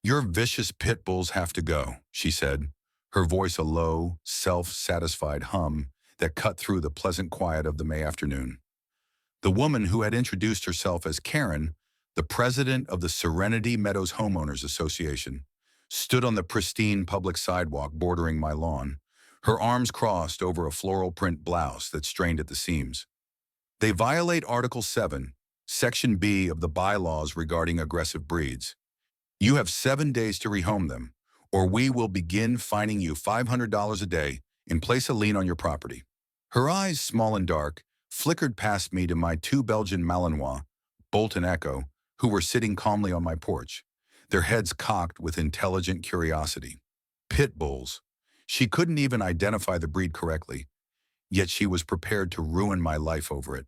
Your vicious pit bulls have to go, she said, her voice a low, self-satisfied hum that cut through the pleasant quiet of the May afternoon. The woman who had introduced herself as Karen, the president of the Serenity Meadows Homeowners Association, stood on the pristine public sidewalk bordering my lawn, her arms crossed over a floral print blouse that strained at the seams. They violate Article 7, Section B of the bylaws regarding aggressive breeds. You have 7 days to rehome them, or we will begin fining you $500 a day and place a lien on your property. Her eyes, small and dark, flickered past me to my two Belgian Malinois, Bolt and Echo, who were sitting calmly on my porch, their heads cocked with intelligent curiosity. Pit bulls. She couldn't even identify the breed correctly, yet she was prepared to ruin my life over it.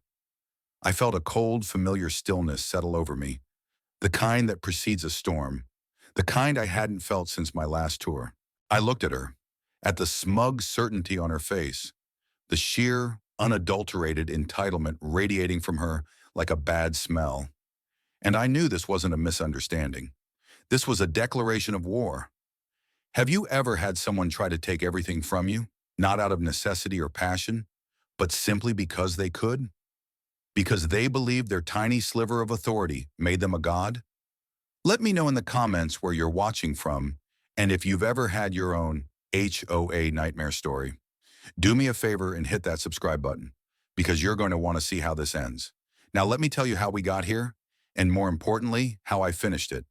I felt a cold, familiar stillness settle over me, the kind that precedes a storm, the kind I hadn't felt since my last tour. I looked at her, at the smug certainty on her face, the sheer, unadulterated entitlement radiating from her like a bad smell. And I knew this wasn't a misunderstanding. This was a declaration of war. Have you ever had someone try to take everything from you, not out of necessity or passion, but simply because they could? Because they believed their tiny sliver of authority made them a god? Let me know in the comments where you're watching from, and if you've ever had your own HOA nightmare story. Do me a favor and hit that subscribe button, because you're going to want to see how this ends. Now let me tell you how we got here, and more importantly, how I finished it.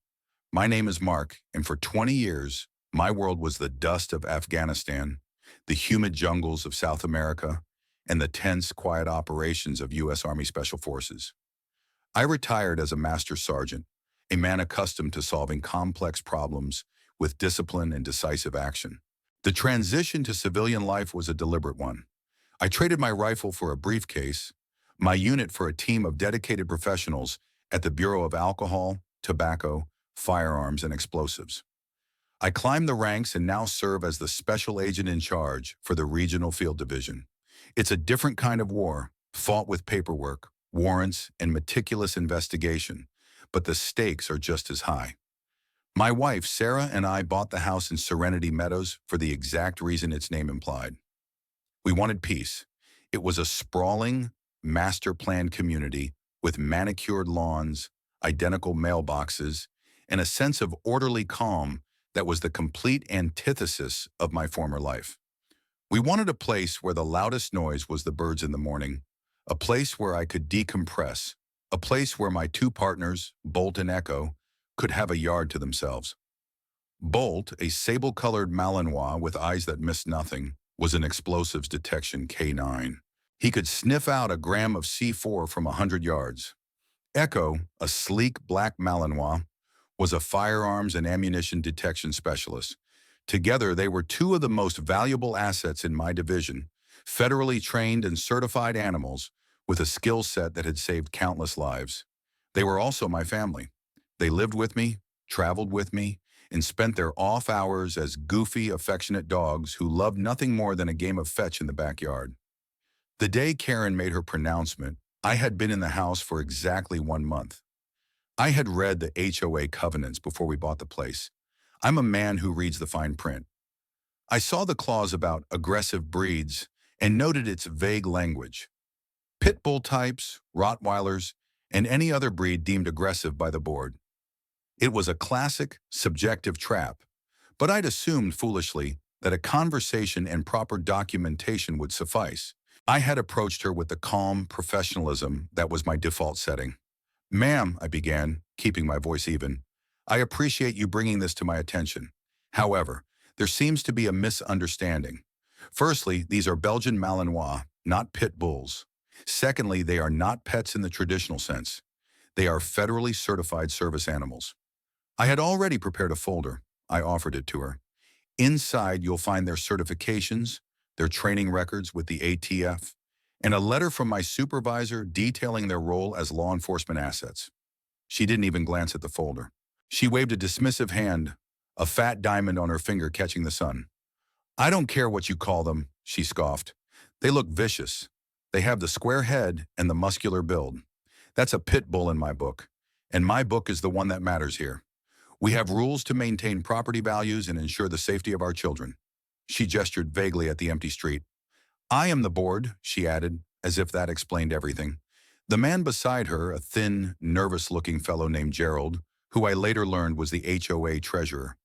My name is Mark, and for 20 years, my world was the dust of Afghanistan, the humid jungles of South America, and the tense, quiet operations of U.S. Army Special Forces. I retired as a master sergeant, a man accustomed to solving complex problems with discipline and decisive action. The transition to civilian life was a deliberate one. I traded my rifle for a briefcase, my unit for a team of dedicated professionals at the Bureau of Alcohol, Tobacco, Firearms, and Explosives. I climbed the ranks and now serve as the special agent in charge for the Regional Field Division. It's a different kind of war, fought with paperwork, warrants, and meticulous investigation, but the stakes are just as high. My wife, Sarah, and I bought the house in Serenity Meadows for the exact reason its name implied. We wanted peace. It was a sprawling, master-planned community with manicured lawns, identical mailboxes, and a sense of orderly calm that was the complete antithesis of my former life. We wanted a place where the loudest noise was the birds in the morning, a place where I could decompress, a place where my two partners, Bolt and Echo, could have a yard to themselves. Bolt, a sable-colored Malinois with eyes that missed nothing, was an explosives detection K9. He could sniff out a gram of C4 from 100 yards. Echo, a sleek black Malinois, was a firearms and ammunition detection specialist. Together, they were two of the most valuable assets in my division, federally trained and certified animals with a skill set that had saved countless lives. They were also my family. They lived with me, traveled with me, and spent their off hours as goofy, affectionate dogs who loved nothing more than a game of fetch in the backyard. The day Karen made her pronouncement, I had been in the house for exactly 1 month. I had read the HOA covenants before we bought the place. I'm a man who reads the fine print. I saw the clause about aggressive breeds and noted its vague language. Pit bull types, Rottweilers, and any other breed deemed aggressive by the board. It was a classic, subjective trap, but I'd assumed foolishly that a conversation and proper documentation would suffice. I had approached her with the calm professionalism that was my default setting. "Ma'am," I began, keeping my voice even, "I appreciate you bringing this to my attention. However, there seems to be a misunderstanding. Firstly, these are Belgian Malinois, not pit bulls. Secondly, they are not pets in the traditional sense. They are federally certified service animals." I had already prepared a folder. I offered it to her. Inside, you'll find their certifications, their training records with the ATF, and a letter from my supervisor detailing their role as law enforcement assets. She didn't even glance at the folder. She waved a dismissive hand, a fat diamond on her finger catching the sun. "I don't care what you call them," she scoffed. "They look vicious. They have the square head and the muscular build. That's a pit bull in my book, and my book is the one that matters here. We have rules to maintain property values and ensure the safety of our children." She gestured vaguely at the empty street. "I am the board," she added, as if that explained everything. The man beside her, a thin, nervous-looking fellow named Gerald, who I later learned was the HOA treasurer,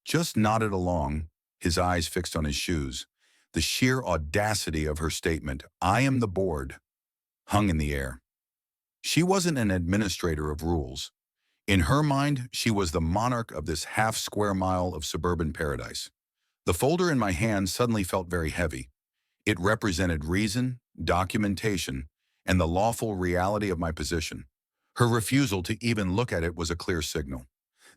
just nodded along, his eyes fixed on his shoes. The sheer audacity of her statement, "I am the board," hung in the air. She wasn't an administrator of rules. In her mind, she was the monarch of this half-square mile of suburban paradise. The folder in my hand suddenly felt very heavy. It represented reason, documentation, and the lawful reality of my position. Her refusal to even look at it was a clear signal.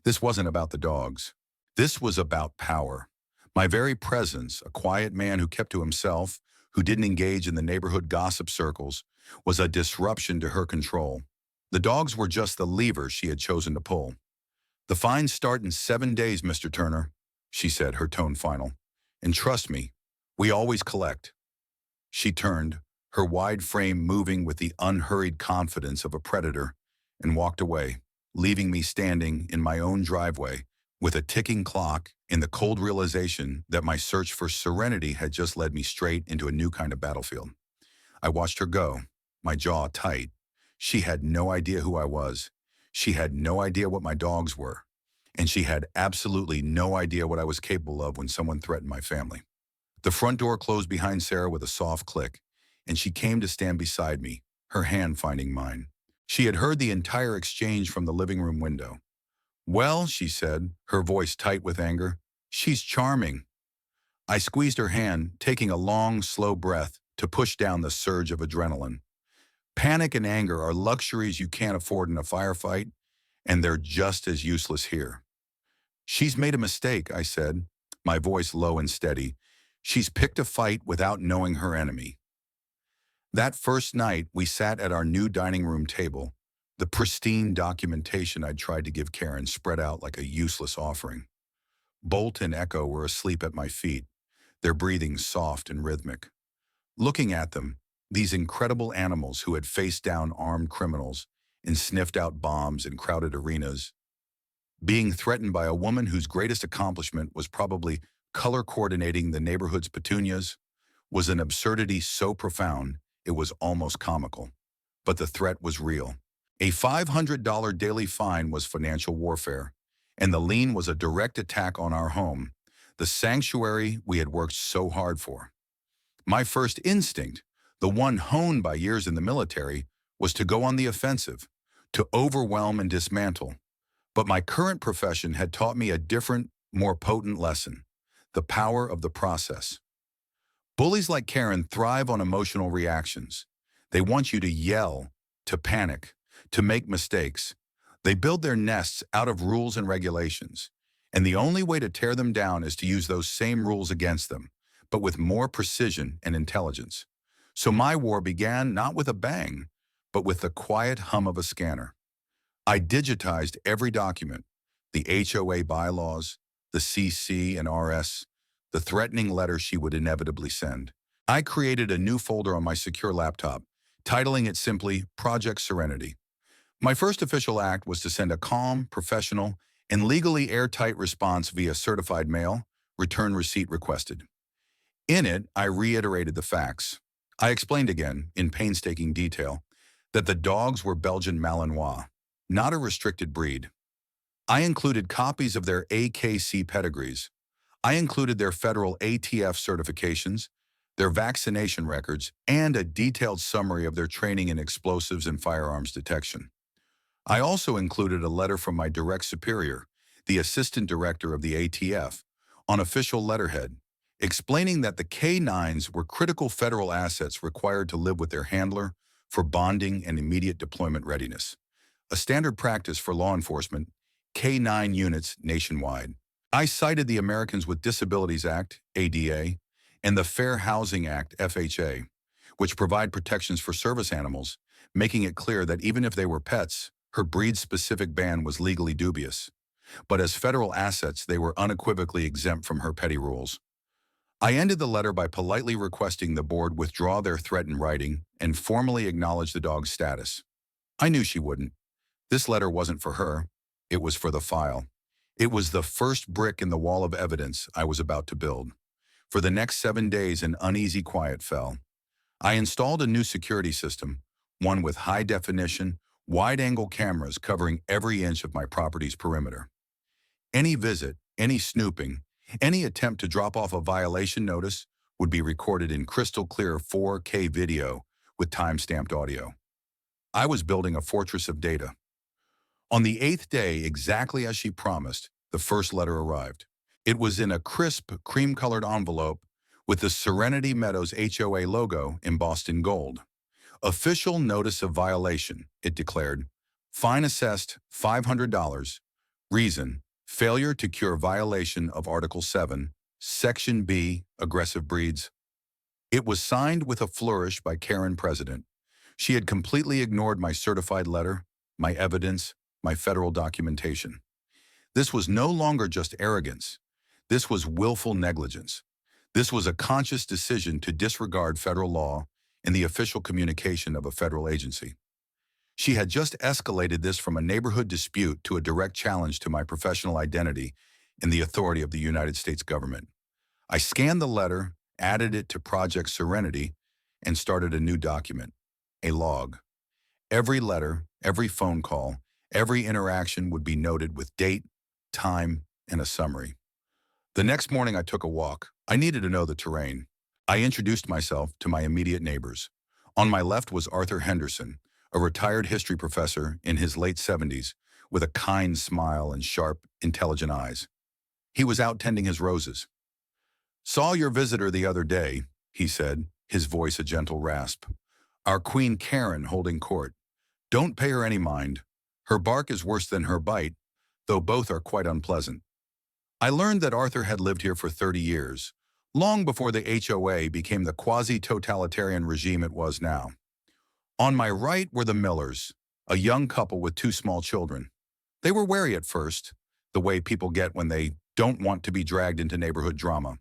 This wasn't about the dogs. This was about power. My very presence, a quiet man who kept to himself, who didn't engage in the neighborhood gossip circles, was a disruption to her control. The dogs were just the lever she had chosen to pull. "The fines start in 7 days, Mr. Turner," she said, her tone final. "And trust me, we always collect." She turned, her wide frame moving with the unhurried confidence of a predator, and walked away, leaving me standing in my own driveway with a ticking clock in the cold realization that my search for serenity had just led me straight into a new kind of battlefield. I watched her go, my jaw tight. She had no idea who I was. She had no idea what my dogs were. And she had absolutely no idea what I was capable of when someone threatened my family. The front door closed behind Sarah with a soft click, and she came to stand beside me, her hand finding mine. She had heard the entire exchange from the living room window. "Well," she said, her voice tight with anger, "she's charming." I squeezed her hand, taking a long, slow breath to push down the surge of adrenaline. Panic and anger are luxuries you can't afford in a firefight, and they're just as useless here. "She's made a mistake," I said, my voice low and steady. "She's picked a fight without knowing her enemy." That first night, we sat at our new dining room table, the pristine documentation I'd tried to give Karen spread out like a useless offering. Bolt and Echo were asleep at my feet, their breathing soft and rhythmic. Looking at them, these incredible animals who had faced down armed criminals and sniffed out bombs in crowded arenas, being threatened by a woman whose greatest accomplishment was probably color coordinating the neighborhood's petunias, was an absurdity so profound it was almost comical. But the threat was real. A $500 daily fine was financial warfare, and the lien was a direct attack on our home, the sanctuary we had worked so hard for. My first instinct, the one honed by years in the military, was to go on the offensive, to overwhelm and dismantle. But my current profession had taught me a different, more potent lesson: the power of the process. Bullies like Karen thrive on emotional reactions. They want you to yell, to panic, to make mistakes. They build their nests out of rules and regulations. And the only way to tear them down is to use those same rules against them, but with more precision and intelligence. So my war began not with a bang, but with the quiet hum of a scanner. I digitized every document: the HOA bylaws, the CC and RS, the threatening letter she would inevitably send. I created a new folder on my secure laptop, titling it simply Project Serenity. My first official act was to send a calm, professional, and legally airtight response via certified mail, return receipt requested. In it, I reiterated the facts. I explained again, in painstaking detail, that the dogs were Belgian Malinois, not a restricted breed. I included copies of their AKC pedigrees. I included their federal ATF certifications, their vaccination records, and a detailed summary of their training in explosives and firearms detection. I also included a letter from my direct superior, the assistant director of the ATF, on official letterhead, explaining that the K-9s were critical federal assets required to live with their handler for bonding and immediate deployment readiness, a standard practice for law enforcement, K-9 units nationwide. I cited the Americans with Disabilities Act, ADA, and the Fair Housing Act, FHA, which provide protections for service animals, making it clear that even if they were pets, her breed-specific ban was legally dubious. But as federal assets, they were unequivocally exempt from her petty rules. I ended the letter by politely requesting the board withdraw their threat in writing and formally acknowledge the dog's status. I knew she wouldn't. This letter wasn't for her. It was for the file. It was the first brick in the wall of evidence I was about to build. For the next 7 days, an uneasy quiet fell. I installed a new security system, one with high-definition, wide-angle cameras covering every inch of my property's perimeter. Any visit, any snooping, any attempt to drop off a violation notice would be recorded in crystal-clear 4K video with time-stamped audio. I was building a fortress of data. On the 8th day, exactly as she promised, the first letter arrived. It was in a crisp, cream-colored envelope with the Serenity Meadows HOA logo embossed in gold. Official notice of violation, it declared. Fine assessed $500. Reason, failure to cure violation of Article 7, Section B, aggressive breeds. It was signed with a flourish by Karen President. She had completely ignored my certified letter, my evidence, my federal documentation. This was no longer just arrogance. This was willful negligence. This was a conscious decision to disregard federal law and the official communication of a federal agency. She had just escalated this from a neighborhood dispute to a direct challenge to my professional identity and the authority of the United States government. I scanned the letter, added it to Project Serenity, and started a new document, a log. Every letter, every phone call, every interaction would be noted with date, time, and a summary. The next morning I took a walk. I needed to know the terrain. I introduced myself to my immediate neighbors. On my left was Arthur Henderson, a retired history professor in his late 70s, with a kind smile and sharp, intelligent eyes. He was out tending his roses. "Saw your visitor the other day," he said, his voice a gentle rasp. "Our Queen Karen holding court. Don't pay her any mind. Her bark is worse than her bite, though both are quite unpleasant." I learned that Arthur had lived here for 30 years, long before the HOA became the quasi-totalitarian regime it was now. On my right were the Millers, a young couple with 2 small children. They were wary at first, the way people get when they don't want to be dragged into neighborhood drama.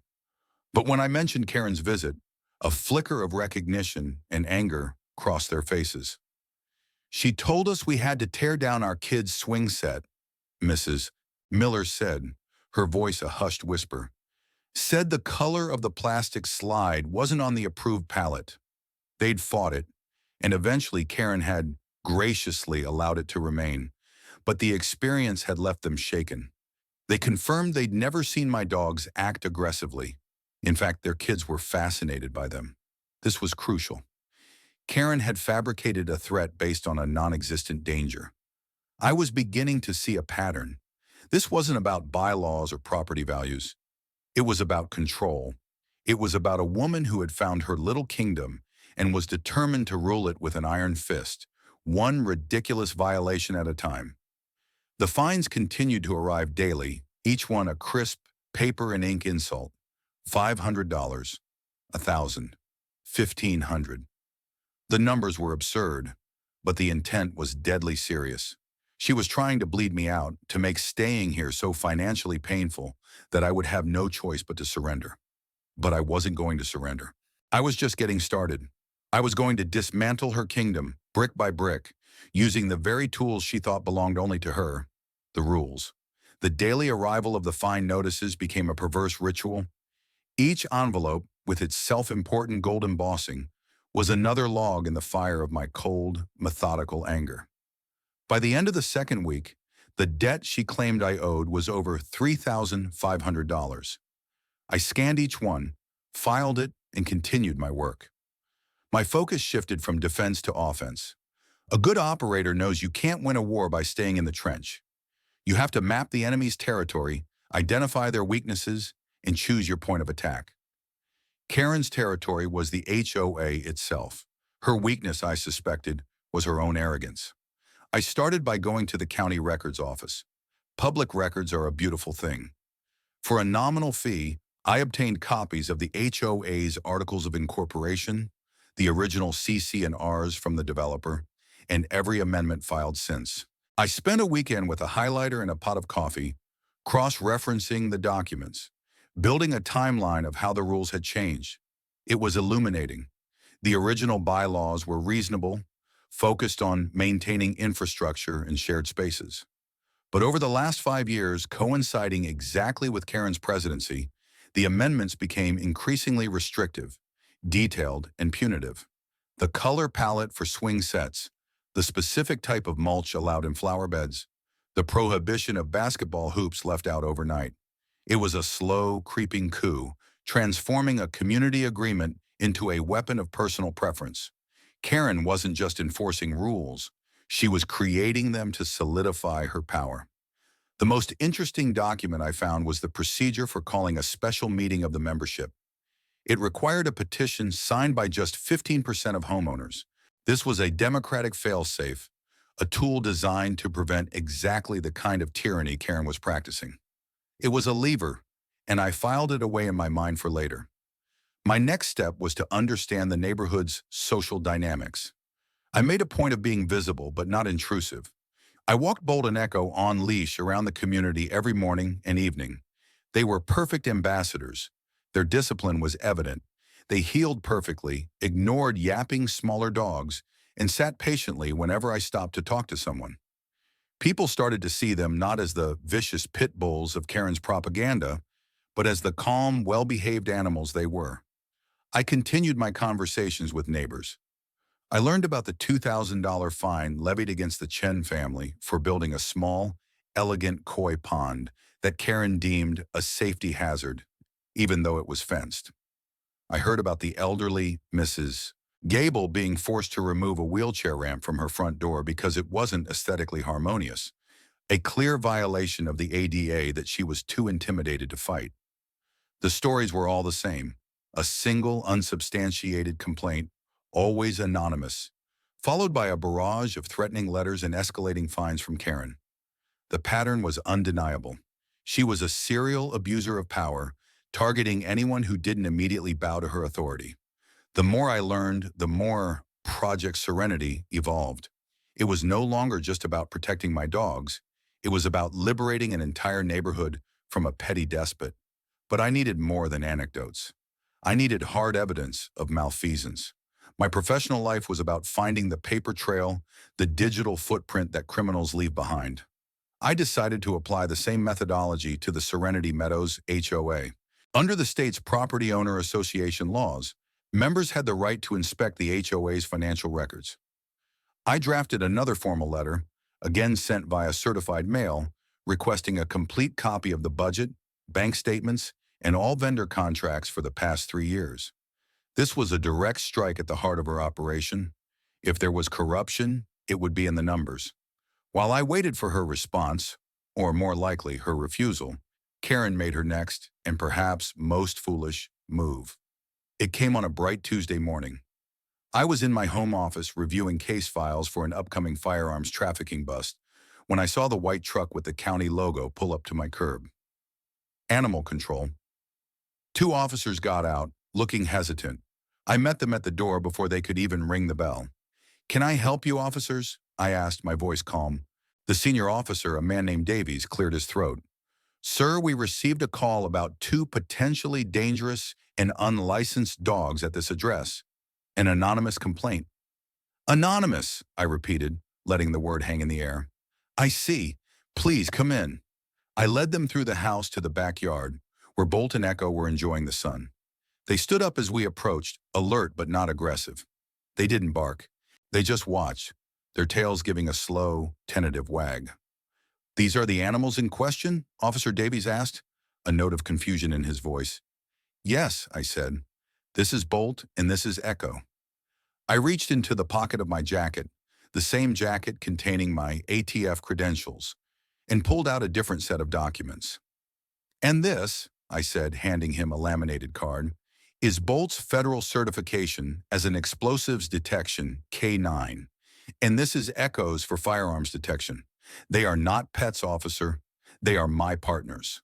But when I mentioned Karen's visit, a flicker of recognition and anger crossed their faces. "She told us we had to tear down our kids' swing set," Mrs. Miller said, her voice a hushed whisper. "Said the color of the plastic slide wasn't on the approved palette." They'd fought it, and eventually Karen had graciously allowed it to remain, but the experience had left them shaken. They confirmed they'd never seen my dogs act aggressively. In fact, their kids were fascinated by them. This was crucial. Karen had fabricated a threat based on a non-existent danger. I was beginning to see a pattern. This wasn't about bylaws or property values. It was about control. It was about a woman who had found her little kingdom and was determined to rule it with an iron fist, one ridiculous violation at a time. The fines continued to arrive daily, each one a crisp, paper and ink insult. $500, $1,000, $1,500. The numbers were absurd, but the intent was deadly serious. She was trying to bleed me out, to make staying here so financially painful that I would have no choice but to surrender. But I wasn't going to surrender. I was just getting started. I was going to dismantle her kingdom, brick by brick, using the very tools she thought belonged only to her, the rules. The daily arrival of the fine notices became a perverse ritual. Each envelope, with its self-important gold embossing, was another log in the fire of my cold, methodical anger. By the end of the second week, the debt she claimed I owed was over $3,500. I scanned each one, filed it, and continued my work. My focus shifted from defense to offense. A good operator knows you can't win a war by staying in the trench. You have to map the enemy's territory, identify their weaknesses, and choose your point of attack. Karen's territory was the HOA itself. Her weakness, I suspected, was her own arrogance. I started by going to the county records office. Public records are a beautiful thing. For a nominal fee, I obtained copies of the HOA's Articles of Incorporation, the original CC&Rs from the developer, and every amendment filed since. I spent a weekend with a highlighter and a pot of coffee, cross-referencing the documents, building a timeline of how the rules had changed. It was illuminating. The original bylaws were reasonable, focused on maintaining infrastructure and shared spaces. But over the last 5 years, coinciding exactly with Karen's presidency, the amendments became increasingly restrictive, detailed, and punitive. The color palette for swing sets, the specific type of mulch allowed in flower beds, the prohibition of basketball hoops left out overnight. It was a slow, creeping coup, transforming a community agreement into a weapon of personal preference. Karen wasn't just enforcing rules, she was creating them to solidify her power. The most interesting document I found was the procedure for calling a special meeting of the membership. It required a petition signed by just 15% of homeowners. This was a democratic failsafe, a tool designed to prevent exactly the kind of tyranny Karen was practicing. It was a lever, and I filed it away in my mind for later. My next step was to understand the neighborhood's social dynamics. I made a point of being visible but not intrusive. I walked Bolt and Echo on leash around the community every morning and evening. They were perfect ambassadors. Their discipline was evident. They heeled perfectly, ignored yapping smaller dogs, and sat patiently whenever I stopped to talk to someone. People started to see them not as the vicious pit bulls of Karen's propaganda, but as the calm, well-behaved animals they were. I continued my conversations with neighbors. I learned about the $2,000 fine levied against the Chen family for building a small, elegant koi pond that Karen deemed a safety hazard, even though it was fenced. I heard about the elderly Mrs. Gable being forced to remove a wheelchair ramp from her front door because it wasn't aesthetically harmonious, a clear violation of the ADA that she was too intimidated to fight. The stories were all the same, a single unsubstantiated complaint, always anonymous, followed by a barrage of threatening letters and escalating fines from Karen. The pattern was undeniable. She was a serial abuser of power, targeting anyone who didn't immediately bow to her authority. The more I learned, the more Project Serenity evolved. It was no longer just about protecting my dogs. It was about liberating an entire neighborhood from a petty despot. But I needed more than anecdotes. I needed hard evidence of malfeasance. My professional life was about finding the paper trail, the digital footprint that criminals leave behind. I decided to apply the same methodology to the Serenity Meadows HOA. Under the state's Property Owner Association laws, members had the right to inspect the HOA's financial records. I drafted another formal letter, again sent via certified mail, requesting a complete copy of the budget, bank statements, and all vendor contracts for the past 3 years. This was a direct strike at the heart of her operation. If there was corruption, it would be in the numbers. While I waited for her response, or more likely her refusal, Karen made her next, and perhaps most foolish, move. It came on a bright Tuesday morning. I was in my home office reviewing case files for an upcoming firearms trafficking bust when I saw the white truck with the county logo pull up to my curb. Animal control. 2 officers got out, looking hesitant. I met them at the door before they could even ring the bell. "Can I help you, officers?" I asked, my voice calm. The senior officer, a man named Davies, cleared his throat. "Sir, we received a call about 2 potentially dangerous and unlicensed dogs at this address. An anonymous complaint." "Anonymous," I repeated, letting the word hang in the air. "I see. Please come in." I led them through the house to the backyard, where Bolt and Echo were enjoying the sun. They stood up as we approached, alert but not aggressive. They didn't bark. They just watched, their tails giving a slow, tentative wag. "These are the animals in question?" Officer Davies asked, a note of confusion in his voice. "Yes," I said. "This is Bolt and this is Echo." I reached into the pocket of my jacket, the same jacket containing my ATF credentials, and pulled out a different set of documents. "And this," I said, handing him a laminated card, "is Bolt's federal certification as an explosives detection K9, and this is Echo's for firearms detection. They are not pets, officer. They are my partners."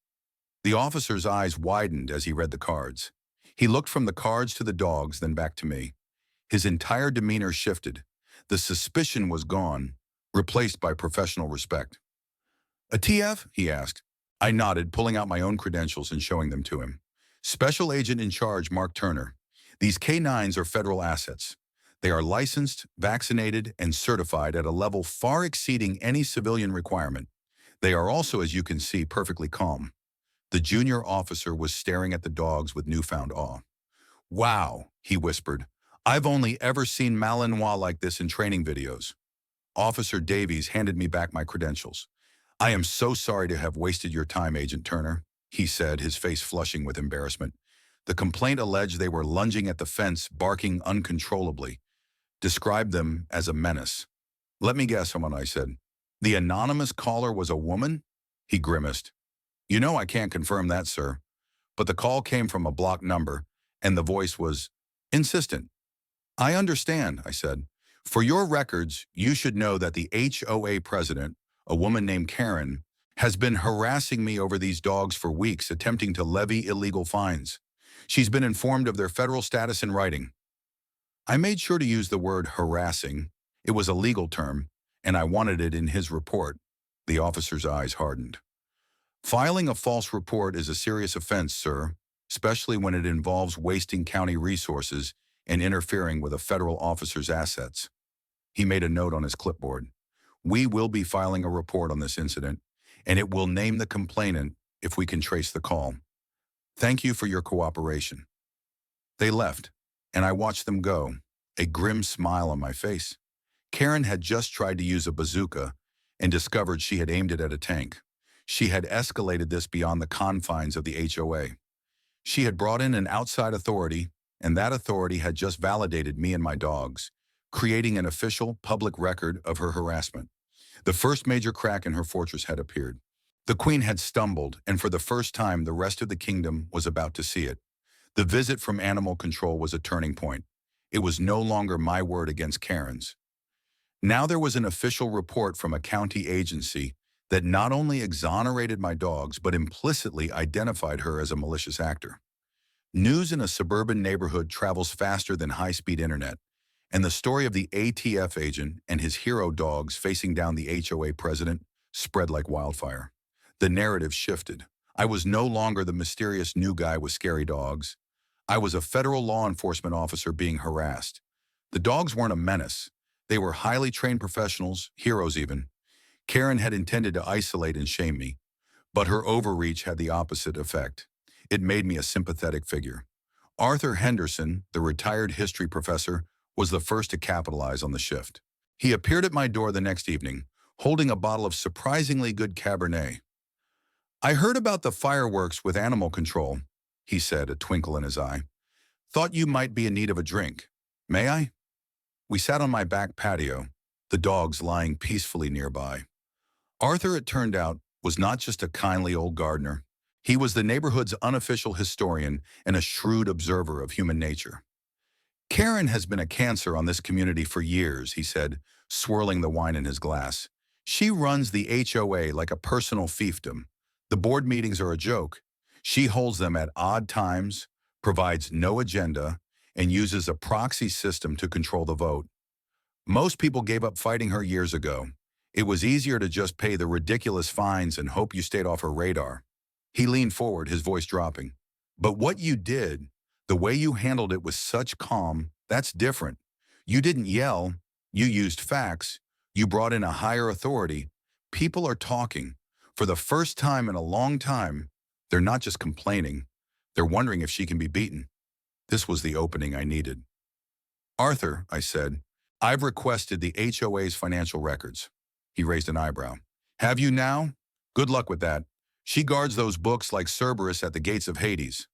The officer's eyes widened as he read the cards. He looked from the cards to the dogs, then back to me. His entire demeanor shifted. The suspicion was gone, replaced by professional respect. "A TF?" he asked. I nodded, pulling out my own credentials and showing them to him. "Special Agent in Charge, Mark Turner. These K9s are federal assets. They are licensed, vaccinated, and certified at a level far exceeding any civilian requirement. They are also, as you can see, perfectly calm. The junior officer was staring at the dogs with newfound awe. "Wow," he whispered. "I've only ever seen Malinois like this in training videos." Officer Davies handed me back my credentials. "I am so sorry to have wasted your time, Agent Turner," he said, his face flushing with embarrassment. The complaint alleged they were lunging at the fence, barking uncontrollably. Described them as a menace. "Let me guess," someone I said. "The anonymous caller was a woman?" He grimaced. "You know I can't confirm that, sir. But the call came from a blocked number, and the voice was insistent." "I understand," I said. "For your records, you should know that the HOA president, a woman named Karen, has been harassing me over these dogs for weeks, attempting to levy illegal fines. She's been informed of their federal status in writing." I made sure to use the word harassing. It was a legal term, and I wanted it in his report. The officer's eyes hardened. "Filing a false report is a serious offense, sir, especially when it involves wasting county resources and interfering with a federal officer's assets." He made a note on his clipboard. "We will be filing a report on this incident, and it will name the complainant if we can trace the call. Thank you for your cooperation." They left, and I watched them go, a grim smile on my face. Karen had just tried to use a bazooka and discovered she had aimed it at a tank. She had escalated this beyond the confines of the HOA. She had brought in an outside authority, and that authority had just validated me and my dogs, creating an official public record of her harassment. The first major crack in her fortress had appeared. The Queen had stumbled, and for the first time the rest of the kingdom was about to see it. The visit from animal control was a turning point. It was no longer my word against Karen's. Now there was an official report from a county agency that not only exonerated my dogs, but implicitly identified her as a malicious actor. News in a suburban neighborhood travels faster than high-speed internet, and the story of the ATF agent and his hero dogs facing down the HOA president spread like wildfire. The narrative shifted. I was no longer the mysterious new guy with scary dogs. I was a federal law enforcement officer being harassed. The dogs weren't a menace. They were highly trained professionals, heroes even. Karen had intended to isolate and shame me, but her overreach had the opposite effect. It made me a sympathetic figure. Arthur Henderson, the retired history professor, was the first to capitalize on the shift. He appeared at my door the next evening, holding a bottle of surprisingly good Cabernet. "I heard about the fireworks with animal control," he said, a twinkle in his eye. "Thought you might be in need of a drink. May I?" We sat on my back patio, the dogs lying peacefully nearby. Arthur, it turned out, was not just a kindly old gardener. He was the neighborhood's unofficial historian and a shrewd observer of human nature. "Karen has been a cancer on this community for years," he said, swirling the wine in his glass. "She runs the HOA like a personal fiefdom. The board meetings are a joke. She holds them at odd times, provides no agenda, and uses a proxy system to control the vote. Most people gave up fighting her years ago. It was easier to just pay the ridiculous fines and hope you stayed off her radar." He leaned forward, his voice dropping. "But what you did, the way you handled it with such calm, that's different. You didn't yell. You used facts. You brought in a higher authority. People are talking. For the first time in a long time, they're not just complaining. They're wondering if she can be beaten." This was the opening I needed. "Arthur," I said, "I've requested the HOA's financial records." He raised an eyebrow. "Have you now? Good luck with that. She guards those books like Cerberus at the gates of Hades."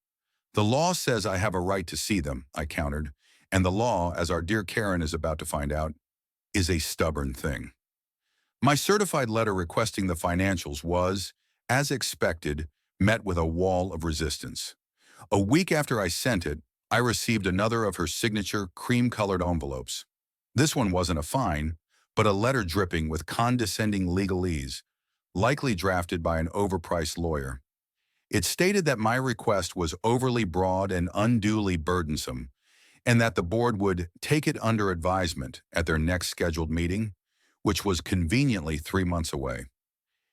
"The law says I have a right to see them," I countered, "and the law, as our dear Karen is about to find out, is a stubborn thing." My certified letter requesting the financials was, as expected, met with a wall of resistance. A week after I sent it, I received another of her signature cream-colored envelopes. This one wasn't a fine, but a letter dripping with condescending legalese, likely drafted by an overpriced lawyer. It stated that my request was overly broad and unduly burdensome, and that the board would take it under advisement at their next scheduled meeting, which was conveniently 3 months away.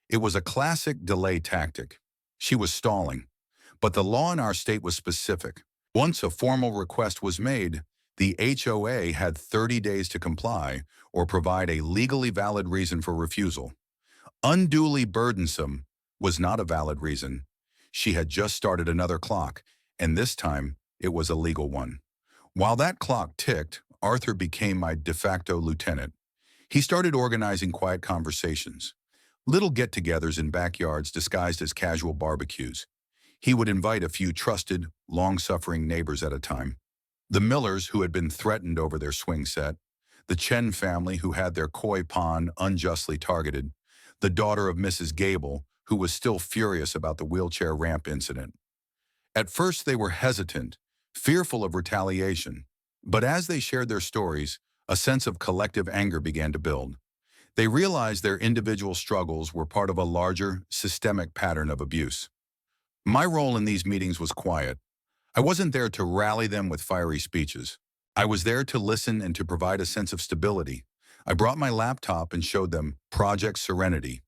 It was a classic delay tactic. She was stalling, but the law in our state was specific. Once a formal request was made, the HOA had 30 days to comply or provide a legally valid reason for refusal. Unduly burdensome was not a valid reason. She had just started another clock, and this time it was a legal one. While that clock ticked, Arthur became my de facto lieutenant. He started organizing quiet conversations, little get-togethers in backyards disguised as casual barbecues. He would invite a few trusted, long-suffering neighbors at a time. The Millers, who had been threatened over their swing set, the Chen family, who had their koi pond unjustly targeted, the daughter of Mrs. Gable, who was still furious about the wheelchair ramp incident. At first they were hesitant, fearful of retaliation, but as they shared their stories, a sense of collective anger began to build. They realized their individual struggles were part of a larger, systemic pattern of abuse. My role in these meetings was quiet. I wasn't there to rally them with fiery speeches. I was there to listen and to provide a sense of stability. I brought my laptop and showed them Project Serenity.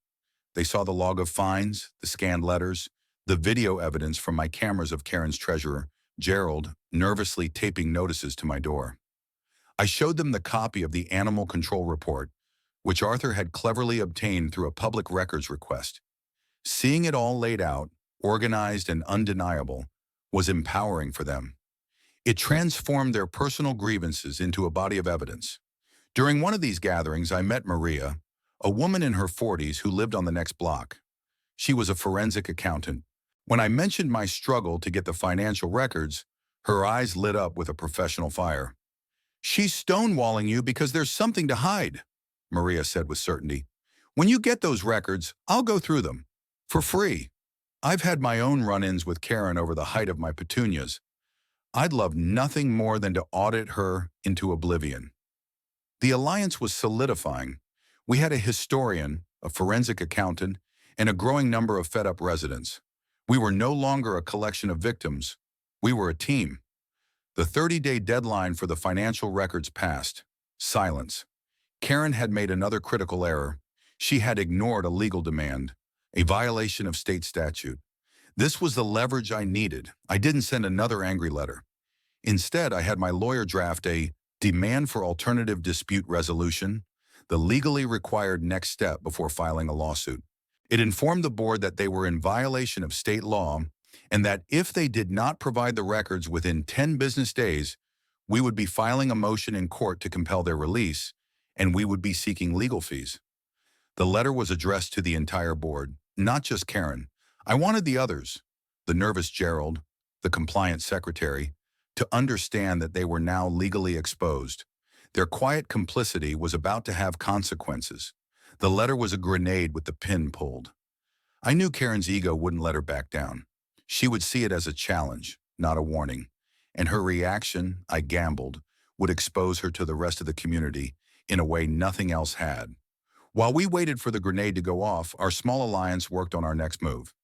They saw the log of fines, the scanned letters, the video evidence from my cameras of Karen's treasurer, Gerald, nervously taping notices to my door. I showed them the copy of the animal control report, which Arthur had cleverly obtained through a public records request. Seeing it all laid out, organized and undeniable, was empowering for them. It transformed their personal grievances into a body of evidence. During one of these gatherings, I met Maria, a woman in her 40s who lived on the next block. She was a forensic accountant. When I mentioned my struggle to get the financial records, her eyes lit up with a professional fire. "She's stonewalling you because there's something to hide," Maria said with certainty. "When you get those records, I'll go through them. For free. I've had my own run-ins with Karen over the height of my petunias. I'd love nothing more than to audit her into oblivion." The alliance was solidifying. We had a historian, a forensic accountant, and a growing number of fed-up residents. We were no longer a collection of victims. We were a team. The 30-day deadline for the financial records passed. Silence. Karen had made another critical error. She had ignored a legal demand, a violation of state statute. This was the leverage I needed. I didn't send another angry letter. Instead, I had my lawyer draft a demand for alternative dispute resolution, the legally required next step before filing a lawsuit. It informed the board that they were in violation of state law and that if they did not provide the records within 10 business days, we would be filing a motion in court to compel their release, and we would be seeking legal fees. The letter was addressed to the entire board, not just Karen. I wanted the others, the nervous Gerald, the compliant secretary, to understand that they were now legally exposed. Their quiet complicity was about to have consequences. The letter was a grenade with the pin pulled. I knew Karen's ego wouldn't let her back down. She would see it as a challenge, not a warning. And her reaction, I gambled, would expose her to the rest of the community in a way nothing else had. While we waited for the grenade to go off, our small alliance worked on our next move.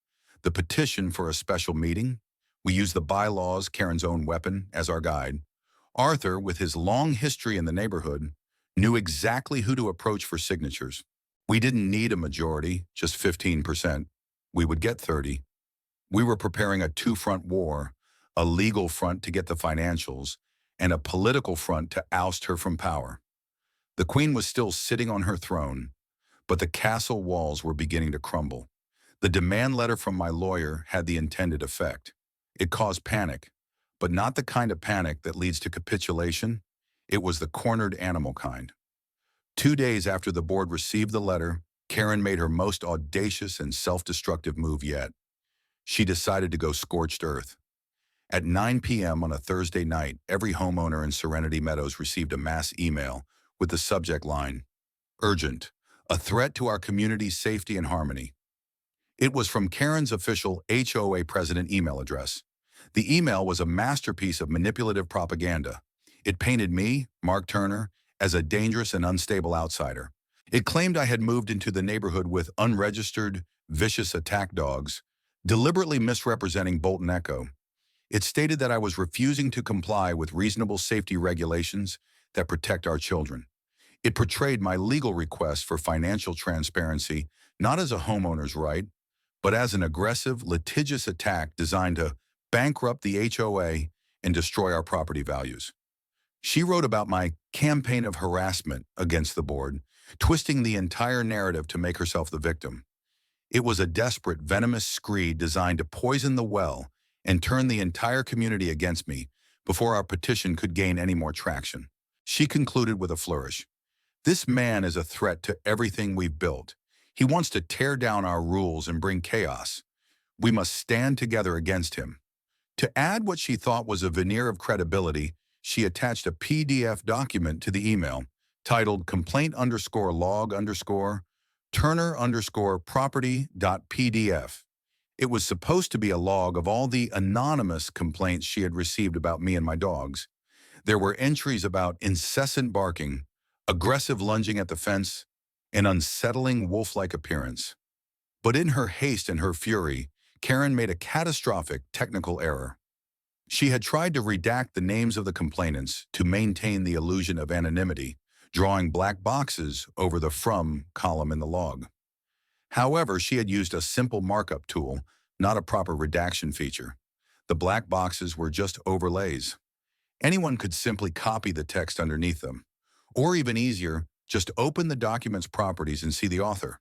The petition for a special meeting. We used the bylaws, Karen's own weapon, as our guide. Arthur, with his long history in the neighborhood, knew exactly who to approach for signatures. We didn't need a majority, just 15%. We would get 30. We were preparing a two-front war, a legal front to get the financials, and a political front to oust her from power. The queen was still sitting on her throne, but the castle walls were beginning to crumble. The demand letter from my lawyer had the intended effect. It caused panic, but not the kind of panic that leads to capitulation. It was the cornered animal kind. 2 days after the board received the letter, Karen made her most audacious and self-destructive move yet. She decided to go scorched earth. At 9 p.m. on a Thursday night, every homeowner in Serenity Meadows received a mass email with the subject line, "Urgent, a threat to our community's safety and harmony." It was from Karen's official HOA president email address. The email was a masterpiece of manipulative propaganda. It painted me, Mark Turner, as a dangerous and unstable outsider. It claimed I had moved into the neighborhood with unregistered, vicious attack dogs, deliberately misrepresenting Bolton Echo. It stated that I was refusing to comply with reasonable safety regulations that protect our children. It portrayed my legal request for financial transparency not as a homeowner's right, but as an aggressive, litigious attack designed to bankrupt the HOA and destroy our property values. She wrote about my campaign of harassment against the board, twisting the entire narrative to make herself the victim. It was a desperate, venomous screed designed to poison the well and turn the entire community against me before our petition could gain any more traction. She concluded with a flourish. This man is a threat to everything we've built. He wants to tear down our rules and bring chaos. We must stand together against him. To add what she thought was a veneer of credibility, she attached a PDF document to the email titled complaint_log_Turner_property.pdf. It was supposed to be a log of all the anonymous complaints she had received about me and my dogs. There were entries about incessant barking, aggressive lunging at the fence, an unsettling wolf-like appearance. But in her haste and her fury, Karen made a catastrophic technical error. She had tried to redact the names of the complainants to maintain the illusion of anonymity, drawing black boxes over the "from" column in the log. However, she had used a simple markup tool, not a proper redaction feature. The black boxes were just overlays. Anyone could simply copy the text underneath them. Or even easier, just open the document's properties and see the author.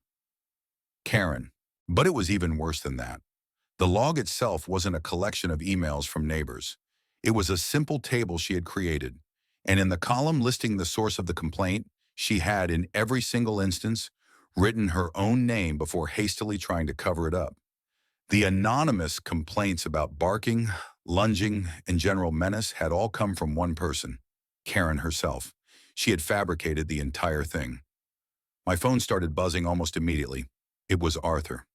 Karen. But it was even worse than that. The log itself wasn't a collection of emails from neighbors. It was a simple table she had created. And in the column listing the source of the complaint, she had, in every single instance, written her own name before hastily trying to cover it up. The anonymous complaints about barking, lunging, and general menace had all come from one person, Karen herself. She had fabricated the entire thing. My phone started buzzing almost immediately. It was Arthur.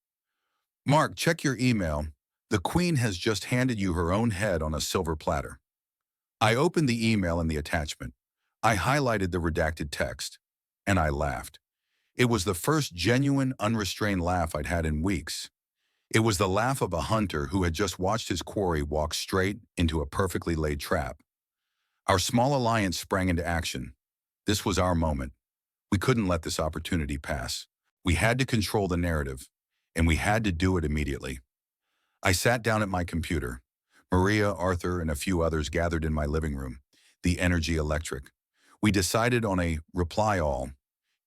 "Mark, check your email. The Queen has just handed you her own head on a silver platter." I opened the email and the attachment. I highlighted the redacted text, and I laughed. It was the first genuine, unrestrained laugh I'd had in weeks. It was the laugh of a hunter who had just watched his quarry walk straight into a perfectly laid trap. Our small alliance sprang into action. This was our moment. We couldn't let this opportunity pass. We had to control the narrative, and we had to do it immediately. I sat down at my computer. Maria, Arthur, and a few others gathered in my living room, the energy electric. We decided on a reply all.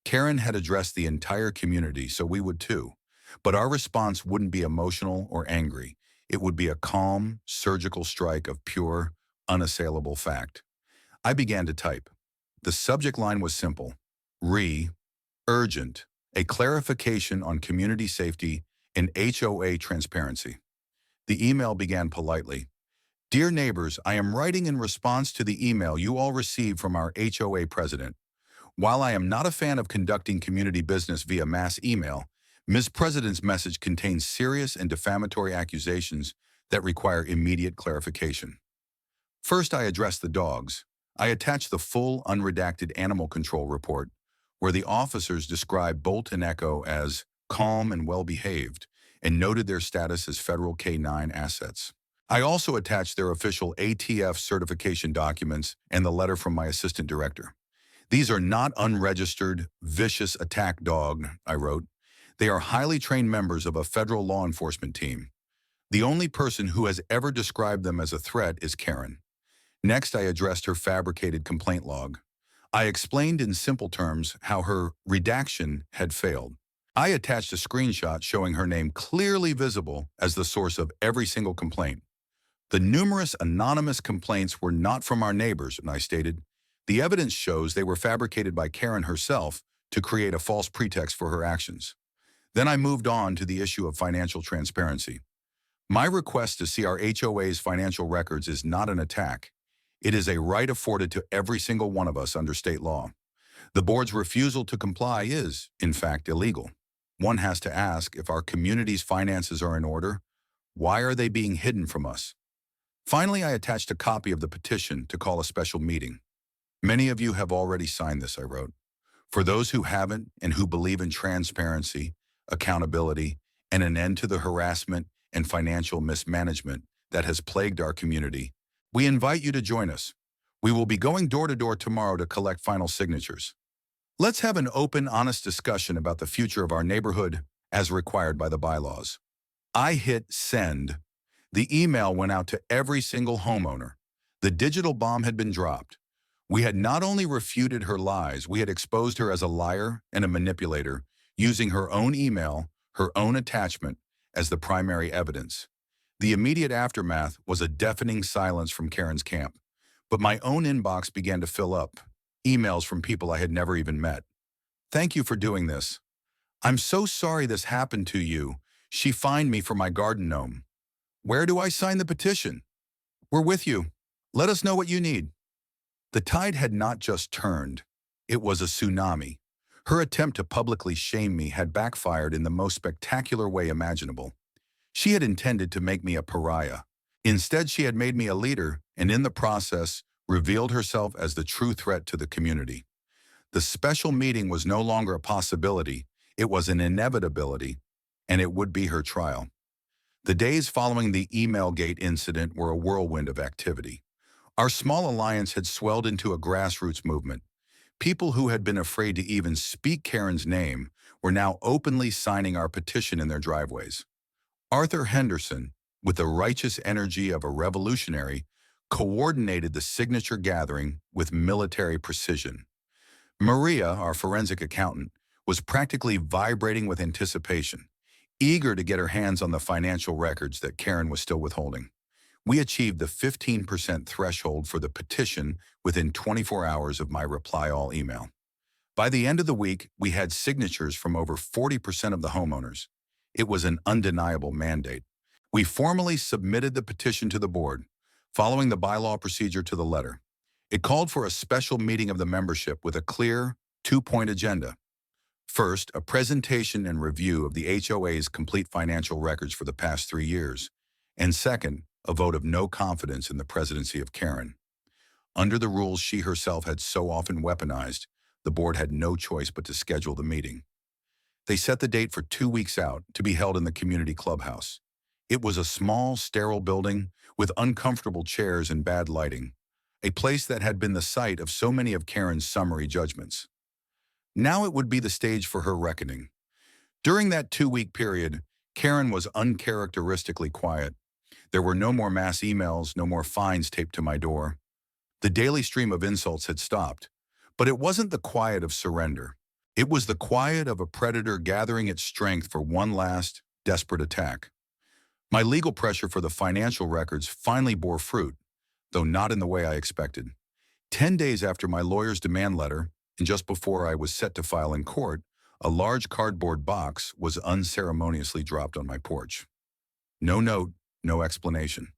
Karen had addressed the entire community, so we would too. But our response wouldn't be emotional or angry. It would be a calm, surgical strike of pure, unassailable fact. I began to type. The subject line was simple. Urgent, a clarification on community safety and HOA transparency. The email began politely. "Dear neighbors, I am writing in response to the email you all received from our HOA president. While I am not a fan of conducting community business via mass email, Ms. President's message contains serious and defamatory accusations that require immediate clarification." First, I addressed the dogs. I attached the full, unredacted animal control report, where the officers described Bolt and Echo as calm and well-behaved, and noted their status as federal K-9 assets. I also attached their official ATF certification documents and the letter from my assistant director. "These are not unregistered, vicious attack dog," I wrote. "They are highly trained members of a federal law enforcement team. The only person who has ever described them as a threat is Karen." Next, I addressed her fabricated complaint log. I explained in simple terms how her redaction had failed. I attached a screenshot showing her name clearly visible as the source of every single complaint. "The numerous anonymous complaints were not from our neighbors," I stated. "The evidence shows they were fabricated by Karen herself to create a false pretext for her actions." Then I moved on to the issue of financial transparency. My request to see our HOA's financial records is not an attack. It is a right afforded to every single one of us under state law. The board's refusal to comply is, in fact, illegal. One has to ask, if our community's finances are in order, why are they being hidden from us? Finally, I attached a copy of the petition to call a special meeting. "Many of you have already signed this," I wrote. "For those who haven't and who believe in transparency, accountability, and an end to the harassment and financial mismanagement that has plagued our community, we invite you to join us. We will be going door to door tomorrow to collect final signatures. Let's have an open, honest discussion about the future of our neighborhood as required by the bylaws." I hit send. The email went out to every single homeowner. The digital bomb had been dropped. We had not only refuted her lies, we had exposed her as a liar and a manipulator, using her own email, her own attachment, as the primary evidence. The immediate aftermath was a deafening silence from Karen's camp, but my own inbox began to fill up, emails from people I had never even met. "Thank you for doing this. I'm so sorry this happened to you. She fined me for my garden gnome. Where do I sign the petition? We're with you. Let us know what you need." The tide had not just turned. It was a tsunami. Her attempt to publicly shame me had backfired in the most spectacular way imaginable. She had intended to make me a pariah. Instead, she had made me a leader, and in the process, revealed herself as the true threat to the community. The special meeting was no longer a possibility, it was an inevitability, and it would be her trial. The days following the Emailgate incident were a whirlwind of activity. Our small alliance had swelled into a grassroots movement. People who had been afraid to even speak Karen's name were now openly signing our petition in their driveways. Arthur Henderson, with the righteous energy of a revolutionary, coordinated the signature gathering with military precision. Maria, our forensic accountant, was practically vibrating with anticipation, eager to get her hands on the financial records that Karen was still withholding. We achieved the 15% threshold for the petition within 24 hours of my reply-all email. By the end of the week, we had signatures from over 40% of the homeowners. It was an undeniable mandate. We formally submitted the petition to the board, following the bylaw procedure to the letter. It called for a special meeting of the membership with a clear, two-point agenda. First, a presentation and review of the HOA's complete financial records for the past 3 years. And second, a vote of no confidence in the presidency of Karen. Under the rules she herself had so often weaponized, the board had no choice but to schedule the meeting. They set the date for 2 weeks out, to be held in the community clubhouse. It was a small, sterile building with uncomfortable chairs and bad lighting, a place that had been the site of so many of Karen's summary judgments. Now it would be the stage for her reckoning. During that 2-week period, Karen was uncharacteristically quiet. There were no more mass emails, no more fines taped to my door. The daily stream of insults had stopped, but it wasn't the quiet of surrender. It was the quiet of a predator gathering its strength for one last, desperate attack. My legal pressure for the financial records finally bore fruit, though not in the way I expected. 10 days after my lawyer's demand letter, and just before I was set to file in court, a large cardboard box was unceremoniously dropped on my porch. No note, no explanation.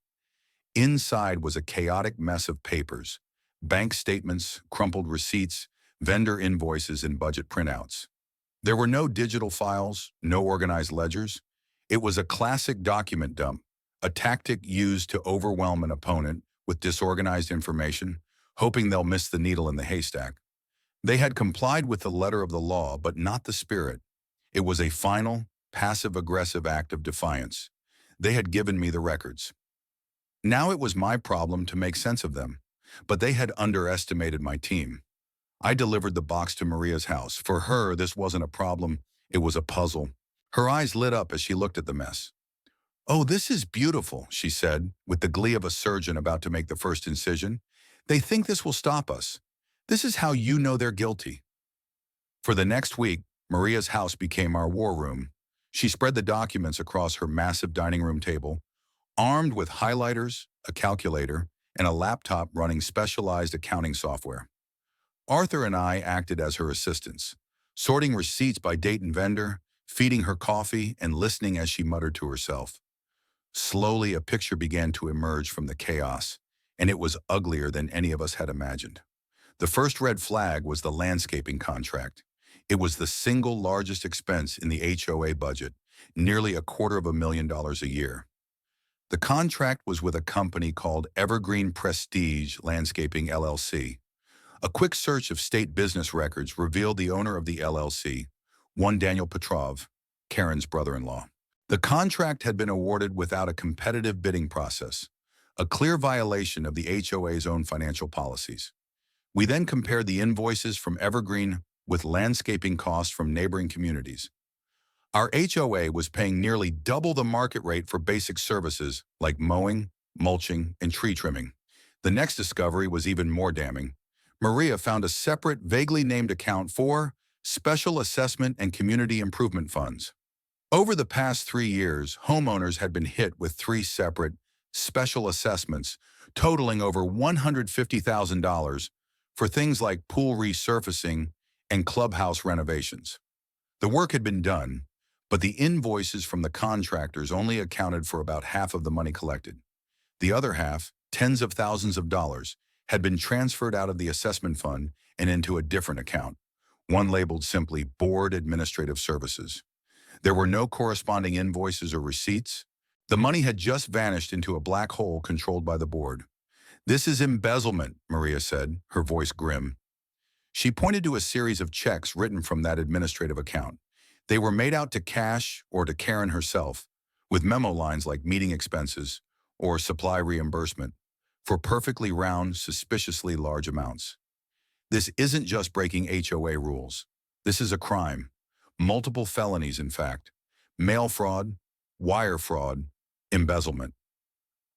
Inside was a chaotic mess of papers, bank statements, crumpled receipts, vendor invoices, and budget printouts. There were no digital files, no organized ledgers. It was a classic document dump, a tactic used to overwhelm an opponent with disorganized information, hoping they'll miss the needle in the haystack. They had complied with the letter of the law, but not the spirit. It was a final, passive-aggressive act of defiance. They had given me the records. Now it was my problem to make sense of them, but they had underestimated my team. I delivered the box to Maria's house. For her, this wasn't a problem, it was a puzzle. Her eyes lit up as she looked at the mess. "Oh, this is beautiful," she said, with the glee of a surgeon about to make the first incision. "They think this will stop us. This is how you know they're guilty." For the next week, Maria's house became our war room. She spread the documents across her massive dining room table, armed with highlighters, a calculator, and a laptop running specialized accounting software. Arthur and I acted as her assistants, sorting receipts by date and vendor, feeding her coffee, and listening as she muttered to herself. Slowly, a picture began to emerge from the chaos, and it was uglier than any of us had imagined. The first red flag was the landscaping contract. It was the single largest expense in the HOA budget, nearly $250,000 a year. The contract was with a company called Evergreen Prestige Landscaping LLC. A quick search of state business records revealed the owner of the LLC, one Daniel Petrov, Karen's brother-in-law. The contract had been awarded without a competitive bidding process, a clear violation of the HOA's own financial policies. We then compared the invoices from Evergreen with landscaping costs from neighboring communities. Our HOA was paying nearly double the market rate for basic services like mowing, mulching, and tree trimming. The next discovery was even more damning. Maria found a separate, vaguely named account for Special Assessment and Community Improvement Funds. Over the past 3 years, homeowners had been hit with three separate special assessments totaling over $150,000 for things like pool resurfacing and clubhouse renovations. The work had been done, but the invoices from the contractors only accounted for about half of the money collected. The other half, tens of thousands of dollars, had been transferred out of the assessment fund and into a different account, one labeled simply Board Administrative Services. There were no corresponding invoices or receipts. The money had just vanished into a black hole controlled by the board. "This is embezzlement," Maria said, her voice grim. She pointed to a series of checks written from that administrative account. They were made out to cash or to Karen herself, with memo lines like meeting expenses or supply reimbursement, for perfectly round, suspiciously large amounts. This isn't just breaking HOA rules. This is a crime. Multiple felonies, in fact. Mail fraud, wire fraud, embezzlement.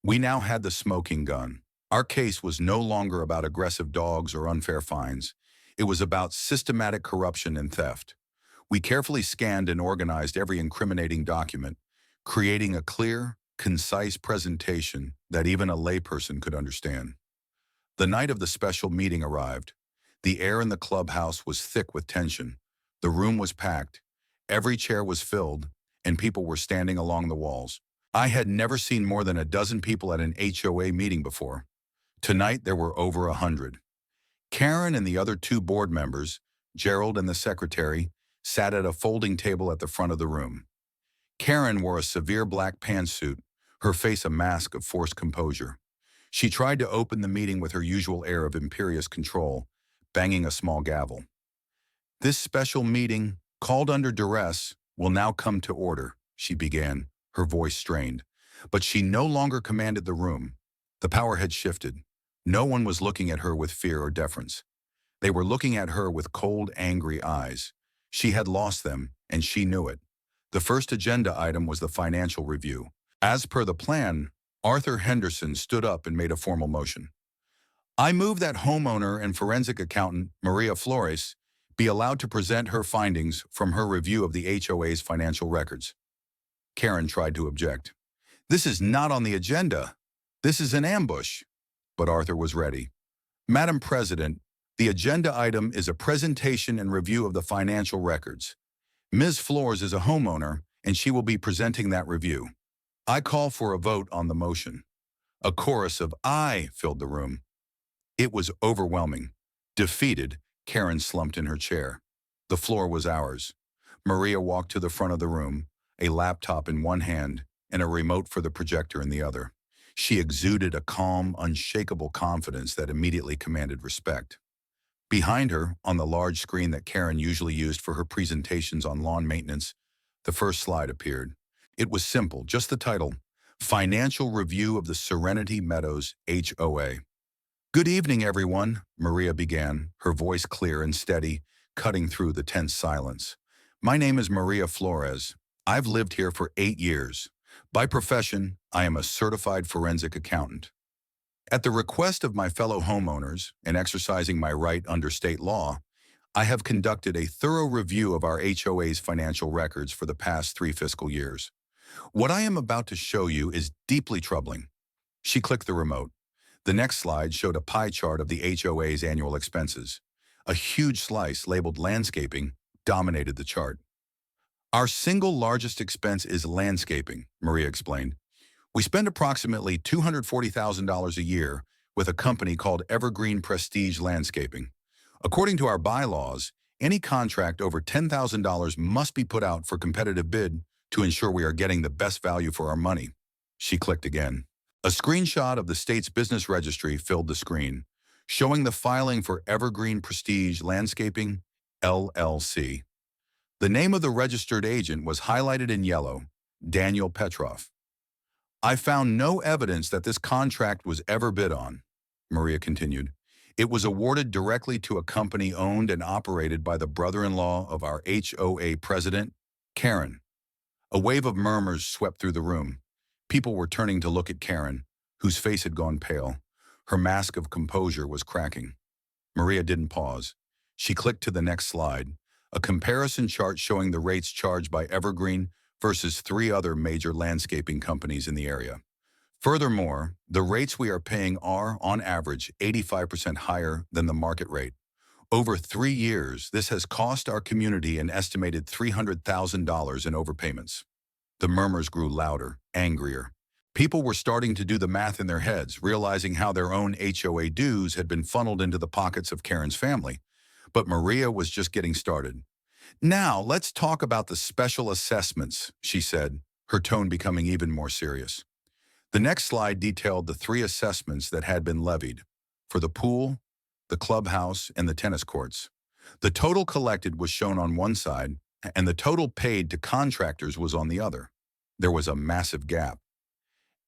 We now had the smoking gun. Our case was no longer about aggressive dogs or unfair fines. It was about systematic corruption and theft. We carefully scanned and organized every incriminating document, creating a clear, concise presentation that even a layperson could understand. The night of the special meeting arrived. The air in the clubhouse was thick with tension. The room was packed, every chair was filled, and people were standing along the walls. I had never seen more than a dozen people at an HOA meeting before. Tonight there were over 100. Karen and the other two board members, Gerald and the secretary, sat at a folding table at the front of the room. Karen wore a severe black pantsuit, her face a mask of forced composure. She tried to open the meeting with her usual air of imperious control, banging a small gavel. "This special meeting, called under duress, will now come to order," she began, her voice strained. But she no longer commanded the room. The power had shifted. No one was looking at her with fear or deference. They were looking at her with cold, angry eyes. She had lost them, and she knew it. The first agenda item was the financial review. As per the plan, Arthur Henderson stood up and made a formal motion. "I move that homeowner and forensic accountant Maria Flores be allowed to present her findings from her review of the HOA's financial records." Karen tried to object. "This is not on the agenda. This is an ambush." But Arthur was ready. "Madam President, the agenda item is a presentation and review of the financial records. Ms. Flores is a homeowner, and she will be presenting that review. I call for a vote on the motion." A chorus of "aye" filled the room. It was overwhelming. Defeated, Karen slumped in her chair. The floor was ours. Maria walked to the front of the room, a laptop in one hand and a remote for the projector in the other. She exuded a calm, unshakable confidence that immediately commanded respect. Behind her, on the large screen that Karen usually used for her presentations on lawn maintenance, the first slide appeared. It was simple, just the title, "Financial Review of the Serenity Meadows HOA." "Good evening, everyone," Maria began, her voice clear and steady, cutting through the tense silence. "My name is Maria Flores. I've lived here for 8 years. By profession, I am a certified forensic accountant. At the request of my fellow homeowners, and exercising my right under state law, I have conducted a thorough review of our HOA's financial records for the past 3 fiscal years. What I am about to show you is deeply troubling." She clicked the remote. The next slide showed a pie chart of the HOA's annual expenses. A huge slice labeled landscaping dominated the chart. "Our single largest expense is landscaping," Maria explained. "We spend approximately $240,000 a year with a company called Evergreen Prestige Landscaping. According to our bylaws, any contract over $10,000 must be put out for competitive bid to ensure we are getting the best value for our money." She clicked again. A screenshot of the state's business registry filled the screen, showing the filing for Evergreen Prestige Landscaping, LLC. The name of the registered agent was highlighted in yellow, Daniel Petrov. "I found no evidence that this contract was ever bid on," Maria continued. "It was awarded directly to a company owned and operated by the brother-in-law of our HOA president, Karen." A wave of murmurs swept through the room. People were turning to look at Karen, whose face had gone pale. Her mask of composure was cracking. Maria didn't pause. She clicked to the next slide, a comparison chart showing the rates charged by Evergreen versus 3 other major landscaping companies in the area. Furthermore, the rates we are paying are, on average, 85% higher than the market rate. Over 3 years, this has cost our community an estimated $300,000 in overpayments. The murmurs grew louder, angrier. People were starting to do the math in their heads, realizing how their own HOA dues had been funneled into the pockets of Karen's family. But Maria was just getting started. "Now, let's talk about the special assessments," she said, her tone becoming even more serious. The next slide detailed the 3 assessments that had been levied for the pool, the clubhouse, and the tennis courts. The total collected was shown on one side, and the total paid to contractors was on the other. There was a massive gap.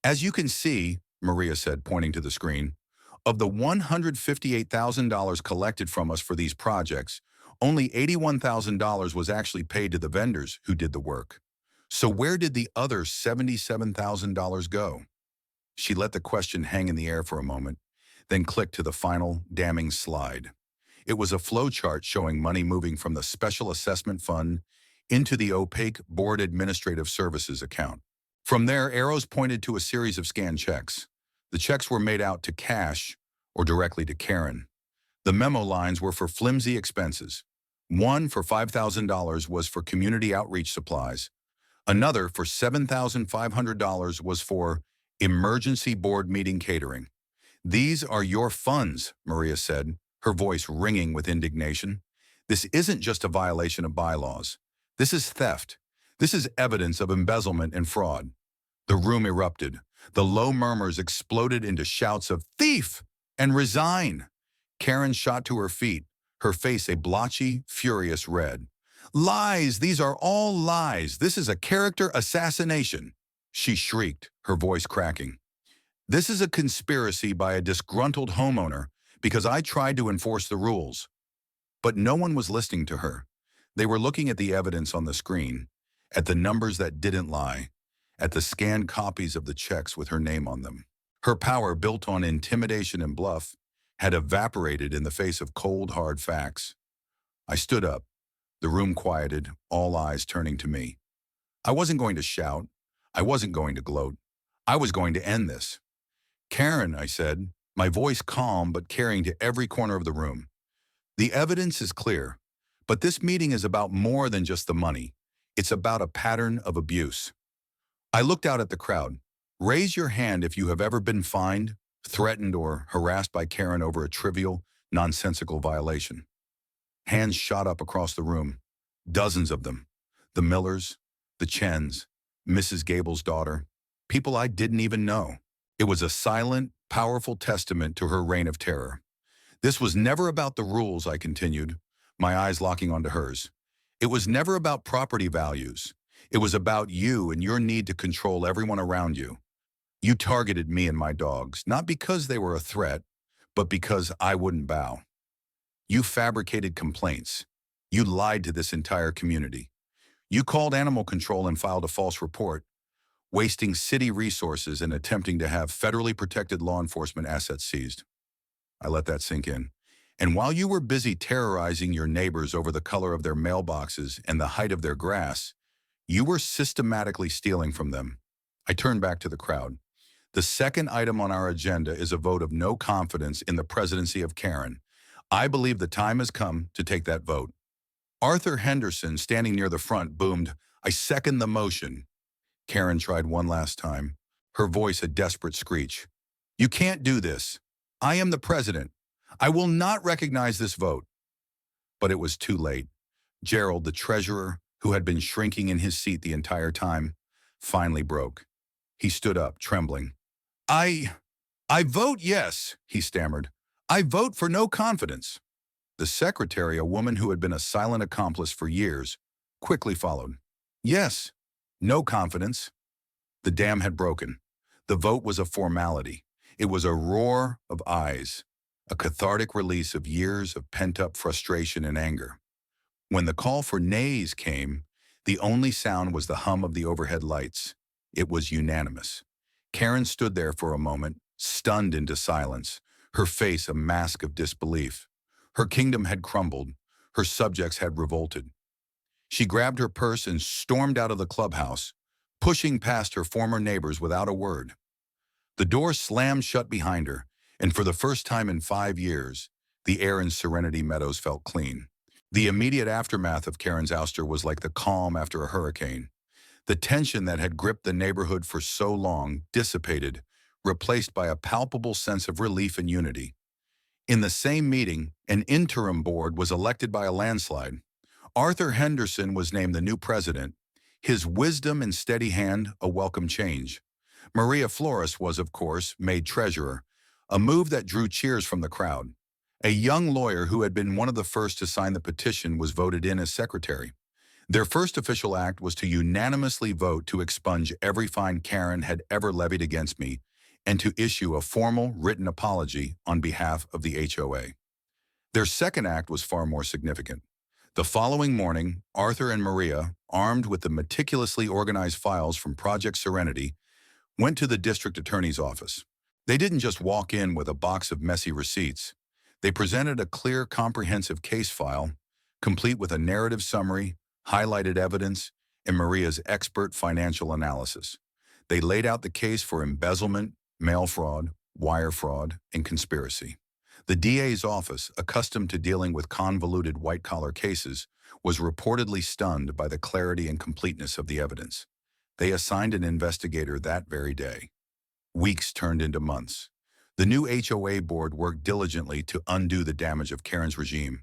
"As you can see," Maria said, pointing to the screen, "of the $158,000 collected from us for these projects, only $81,000 was actually paid to the vendors who did the work. So where did the other $77,000 go?" She let the question hang in the air for a moment, then clicked to the final, damning slide. It was a flowchart showing money moving from the Special Assessment Fund into the opaque Board Administrative Services account. From there, arrows pointed to a series of scanned checks. The checks were made out to cash or directly to Karen. The memo lines were for flimsy expenses. One for $5,000 was for community outreach supplies. Another for $7,500 was for emergency board meeting catering. "These are your funds," Maria said, her voice ringing with indignation. "This isn't just a violation of bylaws. This is theft. This is evidence of embezzlement and fraud." The room erupted. The low murmurs exploded into shouts of "Thief!" and "Resign!" Karen shot to her feet, her face a blotchy, furious red. "Lies! These are all lies! This is a character assassination!" she shrieked, her voice cracking. "This is a conspiracy by a disgruntled homeowner because I tried to enforce the rules." But no one was listening to her. They were looking at the evidence on the screen, at the numbers that didn't lie, at the scanned copies of the checks with her name on them. Her power, built on intimidation and bluff, had evaporated in the face of cold, hard facts. I stood up. The room quieted, all eyes turning to me. I wasn't going to shout. I wasn't going to gloat. I was going to end this. "Karen," I said, my voice calm but carrying to every corner of the room. "The evidence is clear, but this meeting is about more than just the money. It's about a pattern of abuse." I looked out at the crowd. "Raise your hand if you have ever been fined, threatened, or harassed by Karen over a trivial, nonsensical violation." Hands shot up across the room. Dozens of them. The Millers, the Chens, Mrs. Gable's daughter, people I didn't even know. It was a silent, powerful testament to her reign of terror. "This was never about the rules," I continued, my eyes locking onto hers. "It was never about property values. It was about you and your need to control everyone around you. You targeted me and my dogs, not because they were a threat, but because I wouldn't bow. You fabricated complaints. You lied to this entire community. You called animal control and filed a false report, wasting city resources and attempting to have federally protected law enforcement assets seized." I let that sink in. "And while you were busy terrorizing your neighbors over the color of their mailboxes and the height of their grass, you were systematically stealing from them." I turned back to the crowd. "The second item on our agenda is a vote of no confidence in the presidency of Karen. I believe the time has come to take that vote." Arthur Henderson, standing near the front, boomed, "I second the motion." Karen tried one last time, her voice a desperate screech. "You can't do this. I am the president. I will not recognize this vote." But it was too late. Gerald, the treasurer, who had been shrinking in his seat the entire time, finally broke. He stood up, trembling. I vote yes," he stammered. "I vote for no confidence." The secretary, a woman who had been a silent accomplice for years, quickly followed. "Yes, no confidence." The dam had broken. The vote was a formality. It was a roar of ayes, a cathartic release of years of pent-up frustration and anger. When the call for nays came, the only sound was the hum of the overhead lights. It was unanimous. Karen stood there for a moment, stunned into silence, her face a mask of disbelief. Her kingdom had crumbled. Her subjects had revolted. She grabbed her purse and stormed out of the clubhouse, pushing past her former neighbors without a word. The door slammed shut behind her, and for the first time in 5 years, the air in Serenity Meadows felt clean. The immediate aftermath of Karen's ouster was like the calm after a hurricane. The tension that had gripped the neighborhood for so long dissipated, replaced by a palpable sense of relief and unity. In the same meeting, an interim board was elected by a landslide. Arthur Henderson was named the new president, his wisdom and steady hand a welcome change. Maria Flores was, of course, made treasurer, a move that drew cheers from the crowd. A young lawyer who had been one of the first to sign the petition was voted in as secretary. Their first official act was to unanimously vote to expunge every fine Karen had ever levied against me and to issue a formal written apology on behalf of the HOA. Their second act was far more significant. The following morning, Arthur and Maria, armed with the meticulously organized files from Project Serenity, went to the district attorney's office. They didn't just walk in with a box of messy receipts. They presented a clear, comprehensive case file, complete with a narrative summary, highlighted evidence, and Maria's expert financial analysis. They laid out the case for embezzlement, mail fraud, wire fraud, and conspiracy. The DA's office, accustomed to dealing with convoluted white-collar cases, was reportedly stunned by the clarity and completeness of the evidence. They assigned an investigator that very day. Weeks turned into months. The new HOA board worked diligently to undo the damage of Karen's regime.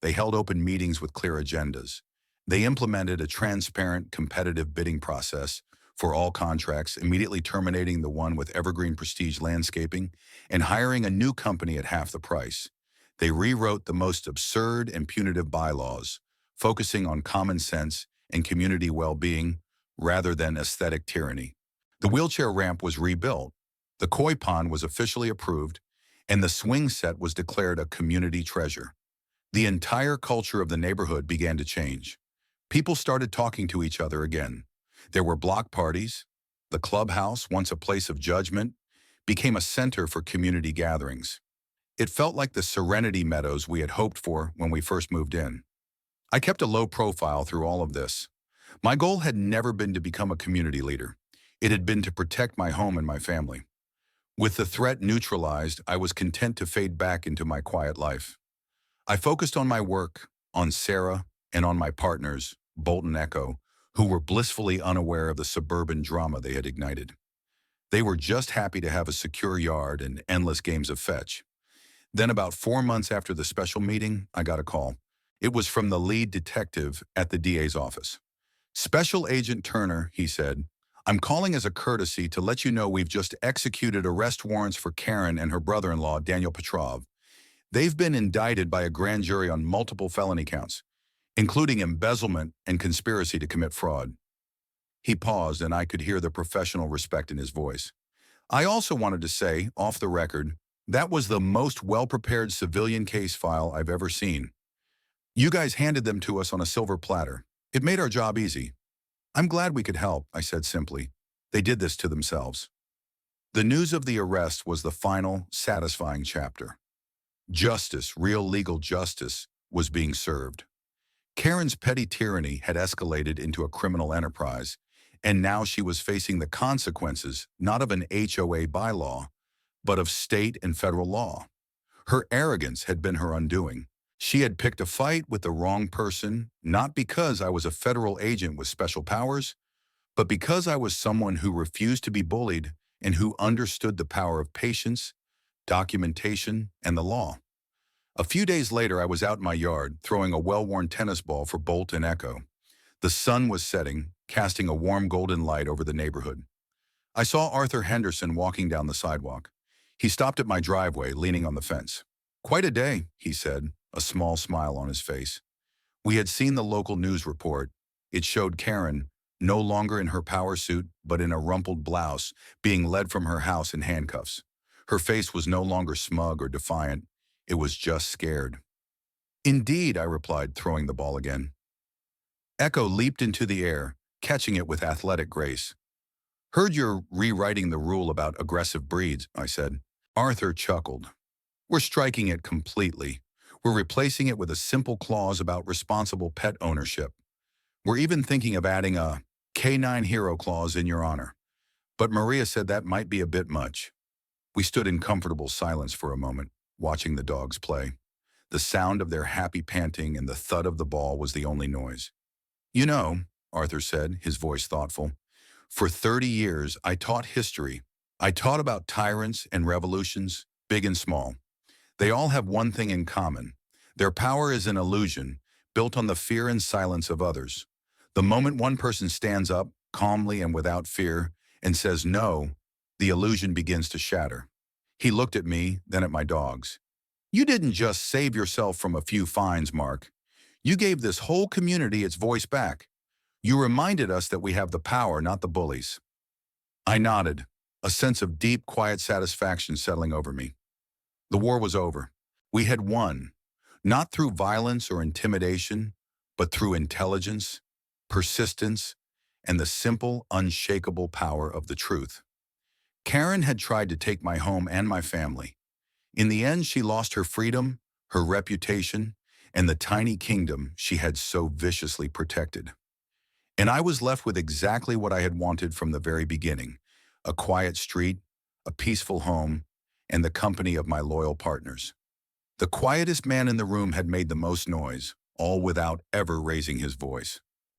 They held open meetings with clear agendas. They implemented a transparent, competitive bidding process for all contracts, immediately terminating the one with Evergreen Prestige Landscaping and hiring a new company at half the price. They rewrote the most absurd and punitive bylaws, focusing on common sense and community well-being rather than aesthetic tyranny. The wheelchair ramp was rebuilt, the koi pond was officially approved, and the swing set was declared a community treasure. The entire culture of the neighborhood began to change. People started talking to each other again. There were block parties. The clubhouse, once a place of judgment, became a center for community gatherings. It felt like the Serenity Meadows we had hoped for when we first moved in. I kept a low profile through all of this. My goal had never been to become a community leader. It had been to protect my home and my family. With the threat neutralized, I was content to fade back into my quiet life. I focused on my work, on Sarah, and on my partners, Bolt and Echo, who were blissfully unaware of the suburban drama they had ignited. They were just happy to have a secure yard and endless games of fetch. Then about 4 months after the special meeting, I got a call. It was from the lead detective at the DA's office. "Special Agent Turner," he said, "I'm calling as a courtesy to let you know we've just executed arrest warrants for Karen and her brother-in-law, Daniel Petrov. They've been indicted by a grand jury on multiple felony counts, including embezzlement and conspiracy to commit fraud." He paused, and I could hear the professional respect in his voice. I also wanted to say, off the record, that was the most well-prepared civilian case file I've ever seen. You guys handed them to us on a silver platter. It made our job easy. "I'm glad we could help," I said simply. "They did this to themselves." The news of the arrest was the final, satisfying chapter. Justice, real legal justice, was being served. Karen's petty tyranny had escalated into a criminal enterprise, and now she was facing the consequences not of an HOA bylaw, but of state and federal law. Her arrogance had been her undoing. She had picked a fight with the wrong person, not because I was a federal agent with special powers, but because I was someone who refused to be bullied and who understood the power of patience, documentation, and the law. A few days later, I was out in my yard, throwing a well-worn tennis ball for Bolt and Echo. The sun was setting, casting a warm golden light over the neighborhood. I saw Arthur Henderson walking down the sidewalk. He stopped at my driveway, leaning on the fence. "Quite a day," he said, a small smile on his face. We had seen the local news report. It showed Karen, no longer in her power suit, but in a rumpled blouse, being led from her house in handcuffs. Her face was no longer smug or defiant. It was just scared. "Indeed," I replied, throwing the ball again. Echo leaped into the air, catching it with athletic grace. "Heard you're rewriting the rule about aggressive breeds," I said. Arthur chuckled. "We're striking it completely. We're replacing it with a simple clause about responsible pet ownership. We're even thinking of adding a K9 hero clause in your honor. But Maria said that might be a bit much. We stood in comfortable silence for a moment, watching the dogs play. The sound of their happy panting and the thud of the ball was the only noise. You know, Arthur said, his voice thoughtful, for 30 years I taught history. I taught about tyrants and revolutions, big and small. They all have one thing in common. Their power is an illusion, built on the fear and silence of others. The moment one person stands up, calmly and without fear, and says no, the illusion begins to shatter. He looked at me, then at my dogs. You didn't just save yourself from a few fines, Mark. You gave this whole community its voice back. You reminded us that we have the power, not the bullies. I nodded, a sense of deep, quiet satisfaction settling over me. The war was over. We had won, not through violence or intimidation, but through intelligence, persistence, and the simple, unshakable power of the truth. Karen had tried to take my home and my family. In the end, she lost her freedom, her reputation, and the tiny kingdom she had so viciously protected. And I was left with exactly what I had wanted from the very beginning: a quiet street, a peaceful home, and the company of my loyal partners. The quietest man in the room had made the most noise, all without ever raising his voice.